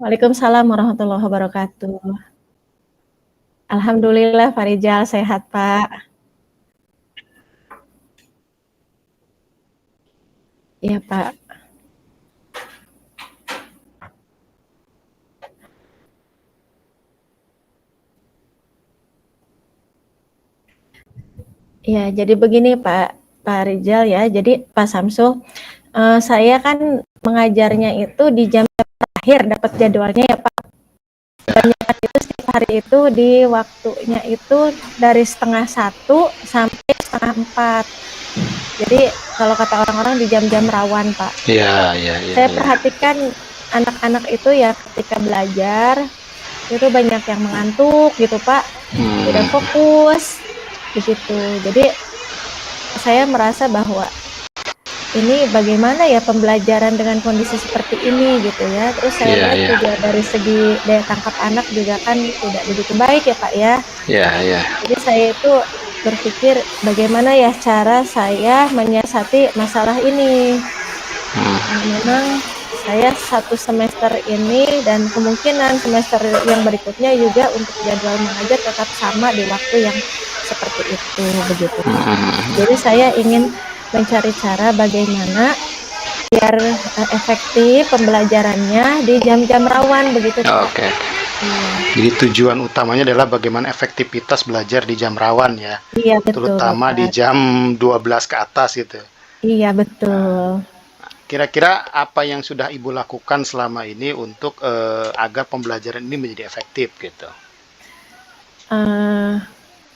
Waalaikumsalam warahmatullahi wabarakatuh. Alhamdulillah Pak Rijal sehat Pak. Iya Pak. Iya jadi begini Pak Rijal ya. Jadi Pak Samsul, saya kan mengajarnya itu di jam terakhir dapat jadwalnya ya Pak. Kebanyakan itu setiap hari itu di waktunya itu dari 12:30 sampai 3:30. Jadi kalau kata orang-orang di jam-jam rawan Pak. Iya. Saya perhatikan anak-anak itu ya ketika belajar itu banyak yang mengantuk gitu Pak, tidak fokus begitu. Jadi saya merasa bahwa ini bagaimana ya pembelajaran dengan kondisi seperti ini gitu ya. Terus saya lihat juga dari segi daya tangkap anak juga kan tidak begitu baik ya Pak ya. Iya. Jadi saya itu berpikir bagaimana ya cara saya menyiasati masalah ini. Memang saya 1 semester ini dan kemungkinan semester yang berikutnya juga untuk jadwal mengajar tetap sama di waktu yang seperti itu begitu. Jadi saya ingin mencari cara bagaimana biar efektif pembelajarannya di jam-jam rawan begitu. Oke. Jadi tujuan utamanya adalah bagaimana efektivitas belajar di jam rawan ya. Iya betul. Terutama di jam 12 ke atas gitu. Iya betul. Kira-kira apa yang sudah Ibu lakukan selama ini untuk agar pembelajaran ini menjadi efektif gitu?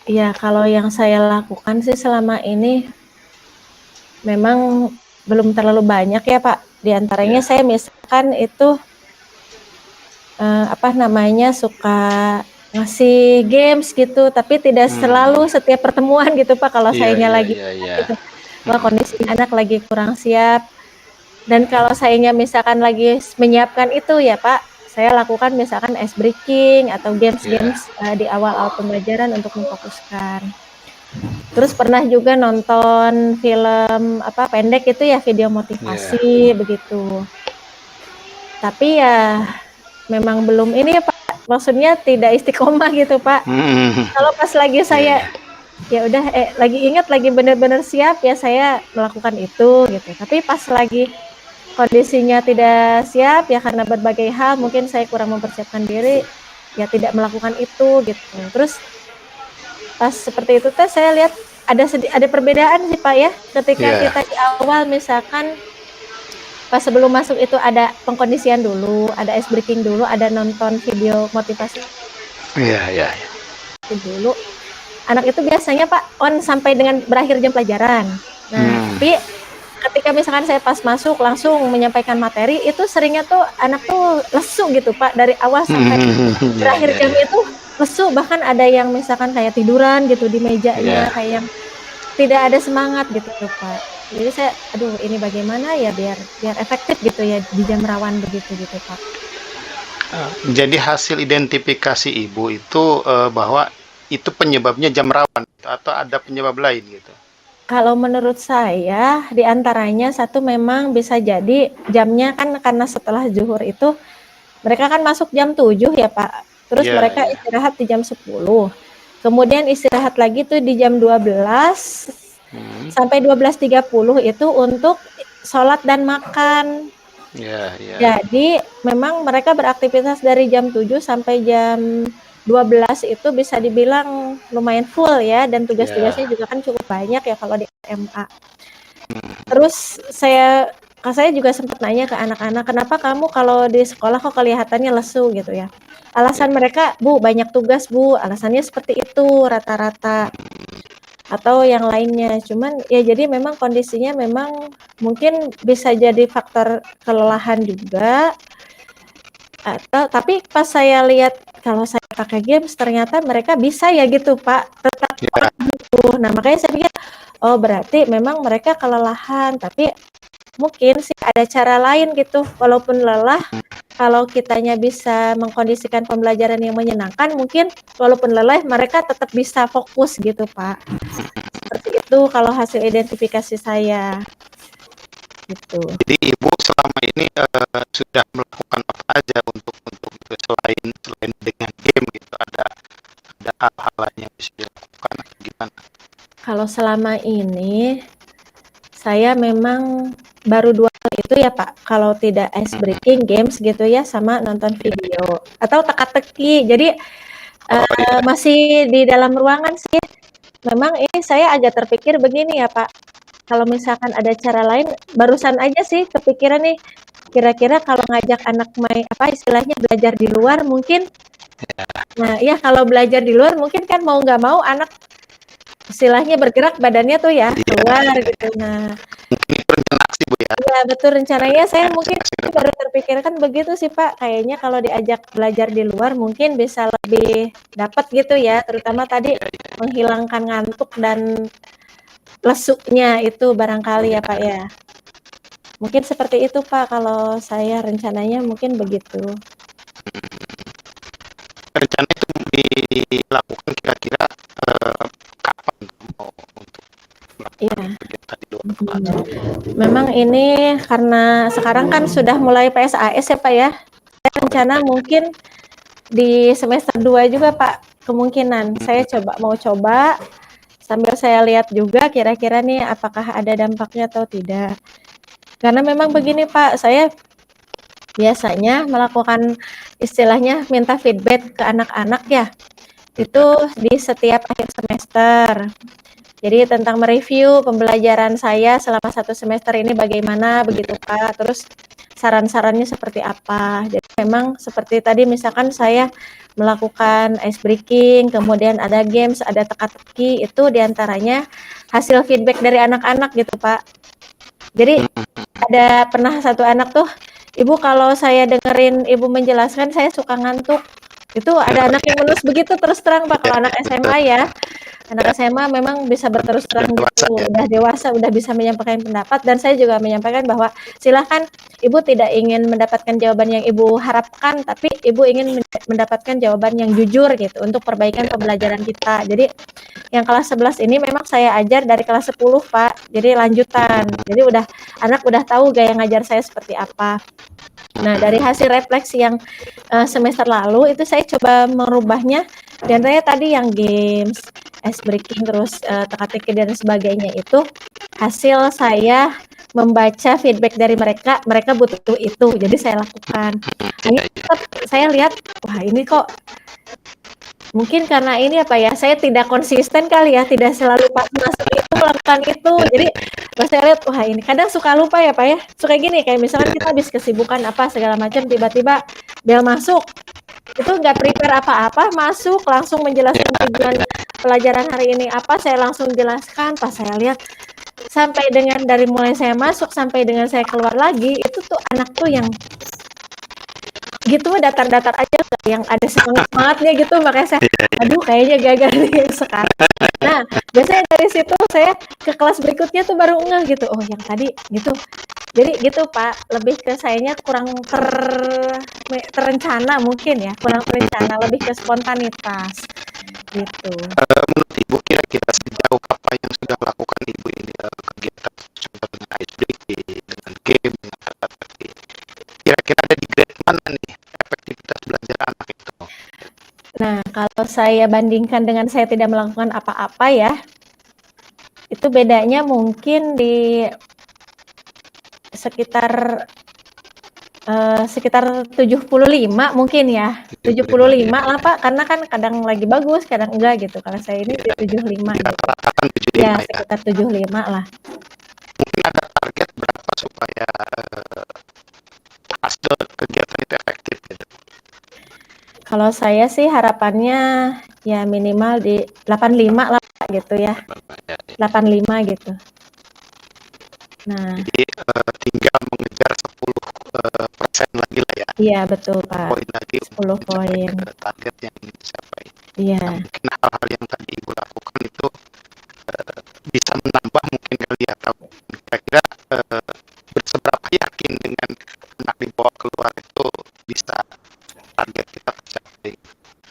Ya kalau yang saya lakukan sih selama ini memang belum terlalu banyak ya Pak. Di antaranya saya misalkan itu suka ngasih games gitu, tapi tidak selalu setiap pertemuan gitu Pak kalau sayanya lagi gitu. Wah kondisi anak lagi kurang siap. Dan kalau sayanya misalkan lagi menyiapkan itu ya Pak, saya lakukan misalkan ice breaking atau games-games di awal-awal pembelajaran untuk memfokuskan. Terus pernah juga nonton film pendek itu ya video motivasi begitu. Tapi ya memang belum ini ya Pak, maksudnya tidak istiqomah gitu Pak. Kalau pas lagi saya ya udah lagi ingat lagi benar-benar siap ya saya melakukan itu gitu. Tapi pas lagi kondisinya tidak siap ya karena berbagai hal mungkin saya kurang mempersiapkan diri ya tidak melakukan itu gitu. Terus pas seperti itu teh saya lihat ada perbedaan sih Pak ya ketika kita di awal misalkan pas sebelum masuk itu ada pengkondisian dulu, ada ice breaking dulu, ada nonton video motivasi. Iya. Dulu anak itu biasanya Pak on sampai dengan berakhir jam pelajaran. Nah, tapi ketika misalkan saya pas masuk langsung menyampaikan materi itu seringnya tuh anak tuh lesu gitu Pak dari awal sampai berakhir jam itu lesu, bahkan ada yang misalkan kayak tiduran gitu di mejanya kayak yang tidak ada semangat gitu Pak. Jadi saya ini bagaimana ya biar efektif gitu ya di jam rawan begitu gitu Pak. Jadi hasil identifikasi Ibu itu bahwa itu penyebabnya jam rawan atau ada penyebab lain gitu? Kalau menurut saya diantaranya satu memang bisa jadi jamnya kan karena setelah zuhur itu mereka kan masuk jam 7 ya Pak. Terus mereka istirahat di jam 10. Kemudian istirahat lagi tuh di jam 12 sampai 12.30 itu untuk sholat dan makan. Jadi memang mereka beraktivitas dari jam 7 sampai jam 12 itu bisa dibilang lumayan full ya, dan tugas-tugasnya juga kan cukup banyak ya kalau di SMA. Terus saya juga sempat nanya ke anak-anak, kenapa kamu kalau di sekolah kok kelihatannya lesu gitu ya. Alasan mereka, Bu banyak tugas Bu, alasannya seperti itu rata-rata. Atau yang lainnya, cuman ya jadi memang kondisinya memang mungkin bisa jadi faktor kelelahan juga. Tapi pas saya lihat kalau saya pakai games ternyata mereka bisa ya gitu Pak, tetap gitu. Nah makanya saya pikir oh berarti memang mereka kelelahan, tapi mungkin sih ada cara lain gitu, walaupun lelah kalau kitanya bisa mengkondisikan pembelajaran yang menyenangkan, mungkin walaupun lelah mereka tetap bisa fokus gitu Pak. Seperti itu kalau hasil identifikasi saya gitu. Jadi Ibu selama ini sudah melakukan apa aja untuk selain dengan game gitu, ada hal-hal lain yang bisa dilakukan atau gimana? Kalau selama ini, saya memang baru 2 kali itu ya, Pak, kalau tidak ice breaking, games gitu ya, sama nonton video atau teka-teki. Jadi, masih di dalam ruangan sih. Memang ini saya agak terpikir begini ya, Pak, kalau misalkan ada cara lain, barusan aja sih kepikiran nih, kira-kira kalau ngajak anak istilahnya belajar di luar mungkin. Nah, ya kalau belajar di luar mungkin kan mau nggak mau anak istilahnya bergerak badannya tuh ya, keluar gitu. Nah, Mungkin itu rencana aksi, Bu, ya? iya betul rencananya saya mungkin Aksi ke baru depan. terpikirkan begitu sih, Pak. Kayaknya kalau diajak belajar di luar mungkin bisa lebih dapat gitu ya, terutama tadi menghilangkan ngantuk dan lesunya itu barangkali ya, Pak, ya. Mungkin seperti itu, Pak, kalau saya rencananya mungkin begitu. Rencana itu dilakukan kira-kira, kapan mau untuk melakukan Iya. kegiatan di luar kelas? Memang ini karena sekarang kan sudah mulai PSAS ya, Pak, ya. Saya rencana mungkin di semester 2 juga, Pak, kemungkinan. Saya mau coba sambil saya lihat juga kira-kira nih apakah ada dampaknya atau tidak. Karena memang begini, Pak, saya biasanya melakukan istilahnya minta feedback ke anak-anak ya, itu di setiap akhir semester. Jadi tentang mereview pembelajaran saya selama 1 semester ini bagaimana begitu, Pak. Terus saran-sarannya seperti apa. Jadi memang seperti tadi misalkan saya melakukan ice breaking, kemudian ada games, ada teka-teki, itu diantaranya hasil feedback dari anak-anak gitu, Pak. Jadi ada pernah satu anak tuh, "Ibu kalau saya dengerin Ibu menjelaskan saya suka ngantuk." Itu ada anak yang menulis begitu terus terang, Pak, kalau anak SMA ya. Anak SMA memang bisa berterus terang gitu, udah dewasa, udah bisa menyampaikan pendapat dan saya juga menyampaikan bahwa silahkan Ibu tidak ingin mendapatkan jawaban yang Ibu harapkan, tapi Ibu ingin mendapatkan jawaban yang jujur gitu untuk perbaikan pembelajaran kita. Jadi yang kelas 11 ini memang saya ajar dari kelas 10, Pak. Jadi lanjutan. Jadi anak udah tahu gaya ngajar saya seperti apa. Nah, dari hasil refleksi yang semester lalu itu saya coba merubahnya dan saya tadi yang games, ice breaking, terus teka-teki dan sebagainya itu hasil saya membaca feedback dari mereka, mereka butuh itu, jadi saya lakukan. Hanya tetap saya lihat, wah ini kok mungkin karena ini apa ya, saya tidak konsisten kali ya, tidak selalu pas masuk itu melakukan itu. Jadi pas saya lihat, wah ini kadang suka lupa ya, Pak, ya. Suka gini, kayak misalkan kita habis kesibukan apa segala macam, tiba-tiba bel masuk, itu nggak prepare apa-apa, masuk langsung menjelaskan tujuan pelajaran hari ini apa, saya langsung jelaskan. Pas saya lihat sampai dengan dari mulai saya masuk sampai dengan saya keluar lagi, itu tuh anak tuh yang gitu datar-datar aja, yang ada semangat-semangatnya gitu, makanya saya, aduh kayaknya gagal nih sekarang. Nah, biasanya dari situ saya ke kelas berikutnya tuh baru ngeh gitu, oh yang tadi gitu. Jadi gitu, Pak, lebih ke sayanya kurang terencana mungkin ya, kurang terencana, lebih ke spontanitas gitu. Menurut Ibu kira-kira sejauh apa yang sudah lakukan Ibu ini, kegiatan contoh dengan ice breaking, dengan game, dengan teka-teki, kira-kira ada di grade mana nih efektivitas belajar anak itu? Nah, kalau saya bandingkan dengan saya tidak melakukan apa-apa ya, itu bedanya mungkin di sekitar 75 mungkin ya, 75 lah, Pak, karena kan kadang lagi bagus, kadang enggak gitu. Kalau saya ini di 75 gitu. Rata-rata kan 75 Ya, ya. sekitar 75 lah. Mungkin ada target berapa supaya hasil kegiatan itu efektif gitu? Kalau saya sih harapannya ya minimal di 85 lah, Pak, gitu ya. 85 gitu. Nah, Jadi tinggal mengejar 10% lagi lah ya. iya betul, Pak. Poin lagi 10 untuk poin. mencapai target yang ingin dicapai. Iya. Nah, mungkin hal-hal yang tadi Ibu lakukan itu bisa menambah mungkin kali ya, atau kira-kira seberapa yakin dengan anak dibawa keluar itu bisa target kita tercapai?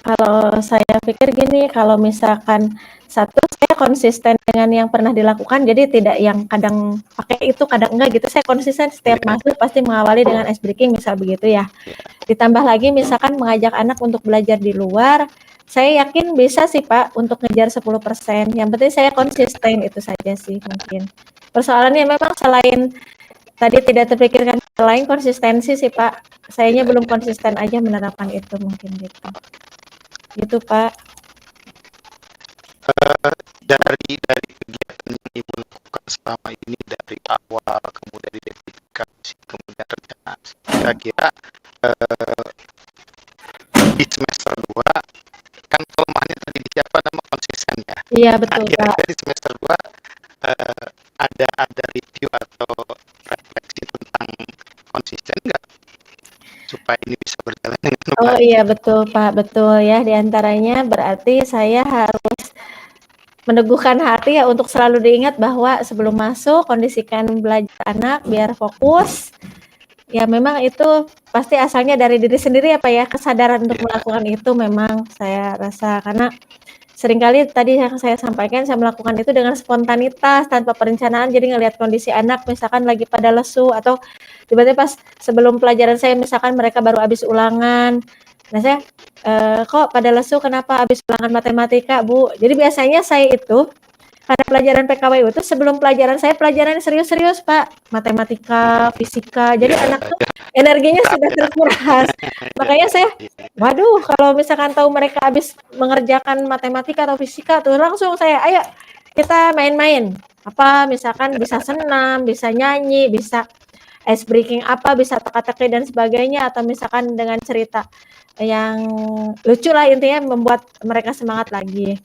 Kalau saya pikir gini, kalau misalkan satu saya konsisten dengan yang pernah dilakukan, jadi tidak yang kadang pakai itu, kadang enggak gitu. Saya konsisten setiap masuk pasti mengawali dengan ice breaking misal begitu ya. Ditambah lagi misalkan mengajak anak untuk belajar di luar, saya yakin bisa sih Pak untuk ngejar 10%. Yang penting saya konsisten, itu saja sih mungkin. Persoalannya memang selain tadi tidak terpikirkan selain konsistensi sih Pak. Sayanya belum konsisten aja menerapkan itu mungkin gitu. Gitu Pak. Dari kegiatan yang Ibu lakukan selama ini dari awal, kemudian identifikasi, kemudian rencana, kira-kira di semester 2 kan kelemahannya tadi di siapa nama konsisten ya. Iya betul kira-kira Pak. di semester 2 ada review atau refleksi tentang konsisten nggak supaya ini bisa berjalan dengan baik? Oh iya betul Pak, betul ya. Di antaranya berarti saya harus meneguhkan hati ya untuk selalu diingat bahwa sebelum masuk kondisikan belajar anak biar fokus. Ya memang itu pasti asalnya dari diri sendiri ya Pak ya, kesadaran untuk melakukan itu memang saya rasa karena seringkali tadi yang saya sampaikan saya melakukan itu dengan spontanitas tanpa perencanaan, jadi ngelihat kondisi anak misalkan lagi pada lesu atau tiba-tiba pas sebelum pelajaran saya misalkan mereka baru habis ulangan. Nah saya kok pada lesu kenapa habis ulangan matematika Bu? Jadi biasanya saya itu karena pelajaran PKWU itu sebelum pelajaran saya pelajaran serius-serius Pak, matematika, fisika. Jadi anak tuh energinya sudah terkuras. Makanya saya, waduh kalau misalkan tahu mereka habis mengerjakan matematika atau fisika tuh langsung saya, ayo kita main-main. Apa misalkan bisa senam, bisa nyanyi, bisa ice breaking apa, bisa teka-teki dan sebagainya atau misalkan dengan cerita yang lucu lah intinya membuat mereka semangat lagi.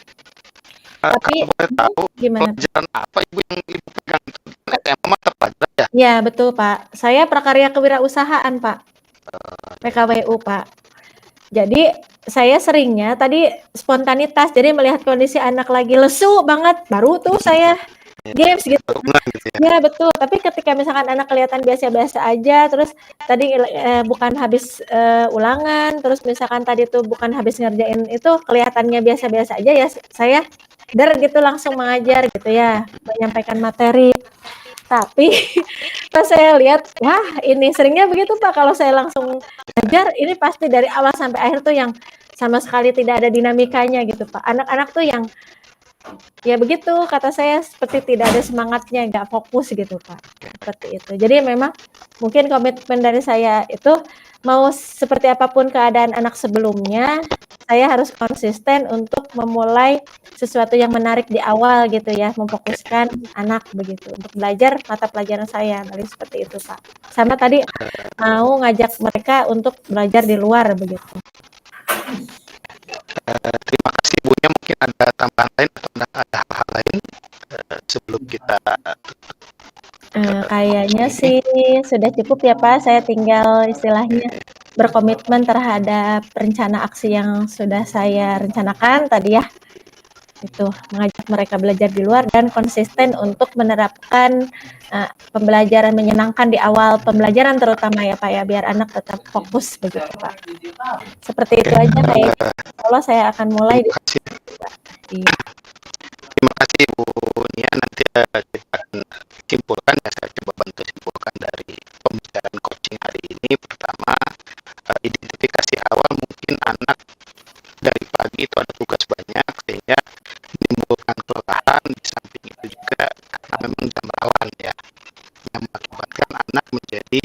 Tapi Kalau boleh tahu gimana? pelajaran apa Ibu yang Ibu pegang? SMA mata pelajaran ya? Ya betul Pak. Saya prakarya kewirausahaan Pak. PKWU Pak. Jadi saya seringnya tadi spontanitas. Jadi melihat kondisi anak lagi lesu banget, baru tuh saya games gitu. Ya betul. Tapi ketika misalkan anak kelihatan biasa-biasa aja, terus tadi bukan habis ulangan, terus misalkan tadi tuh bukan habis ngerjain itu kelihatannya biasa-biasa aja ya, saya gitu langsung mengajar gitu ya, menyampaikan materi. Tapi pas saya lihat, wah ini seringnya begitu Pak, kalau saya langsung ngajar, ini pasti dari awal sampai akhir tuh yang sama sekali tidak ada dinamikanya gitu Pak. Anak-anak tuh yang ya begitu kata saya seperti tidak ada semangatnya, nggak fokus gitu Pak. Seperti itu. Jadi memang mungkin komitmen dari saya itu mau seperti apapun keadaan anak sebelumnya, saya harus konsisten untuk memulai sesuatu yang menarik di awal gitu ya, memfokuskan anak begitu untuk belajar mata pelajaran saya, dari seperti itu Pak. Sama tadi mau ngajak mereka untuk belajar di luar begitu. Terima kasih Ibunya, mungkin ada tambahan lain atau ada hal-hal lain sebelum kita kayaknya sih sudah cukup ya Pak, saya tinggal istilahnya berkomitmen terhadap rencana aksi yang sudah saya rencanakan tadi ya, itu mengajak mereka belajar di luar dan konsisten untuk menerapkan pembelajaran menyenangkan di awal pembelajaran terutama ya Pak ya, biar anak tetap fokus begitu Pak. Seperti itu aja kayaknya. Kalau saya akan mulai di Terima kasih Bu Nia, nanti kita akan simpulkan ya, saya coba bantu simpulkan dari pembicaraan coaching hari ini. Pertama, identifikasi awal mungkin anak dari pagi itu ada tugas banyak sehingga menimbulkan kelelahan, di samping itu juga karena memang jam rawan ya, yang mengakibatkan anak menjadi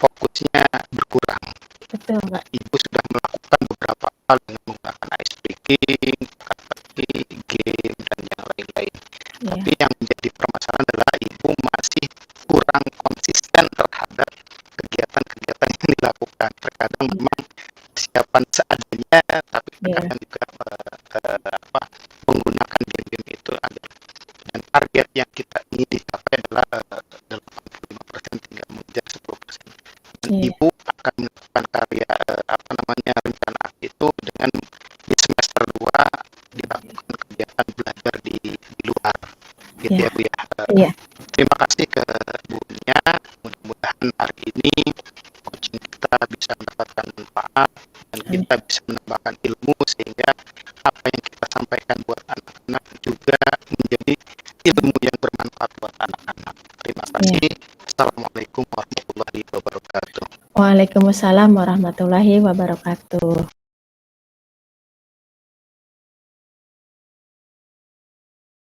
fokusnya berkurang. Betul Pak. Ibu sudah melakukan beberapa hal dengan menggunakan ice breaking, game, dan yang lain-lain. Tapi yang menjadi permasalahan adalah Ibu masih kurang konsisten terhadap kegiatan-kegiatan yang dilakukan. Terkadang memang persiapan seadanya, tapi terkadang juga menggunakan game-game itu agar dan target yang kita ingin dicapai adalah 85% tinggal mengejar 10%. Dan Ibu akan melakukan karya rencana itu dengan di semester 2 dilakukan kegiatan belajar di luar gitu ya Bu ya. Terima kasih ke Bu Nia, mudah-mudahan hari ini coaching kita bisa mendapatkan manfaat dan kita bisa menambahkan ilmu sehingga apa yang kita sampaikan buat anak anak juga menjadi ilmu yang bermanfaat buat anak-anak. Terima Ya. kasih. Assalamualaikum warahmatullahi wabarakatuh. Waalaikumsalam warahmatullahi wabarakatuh.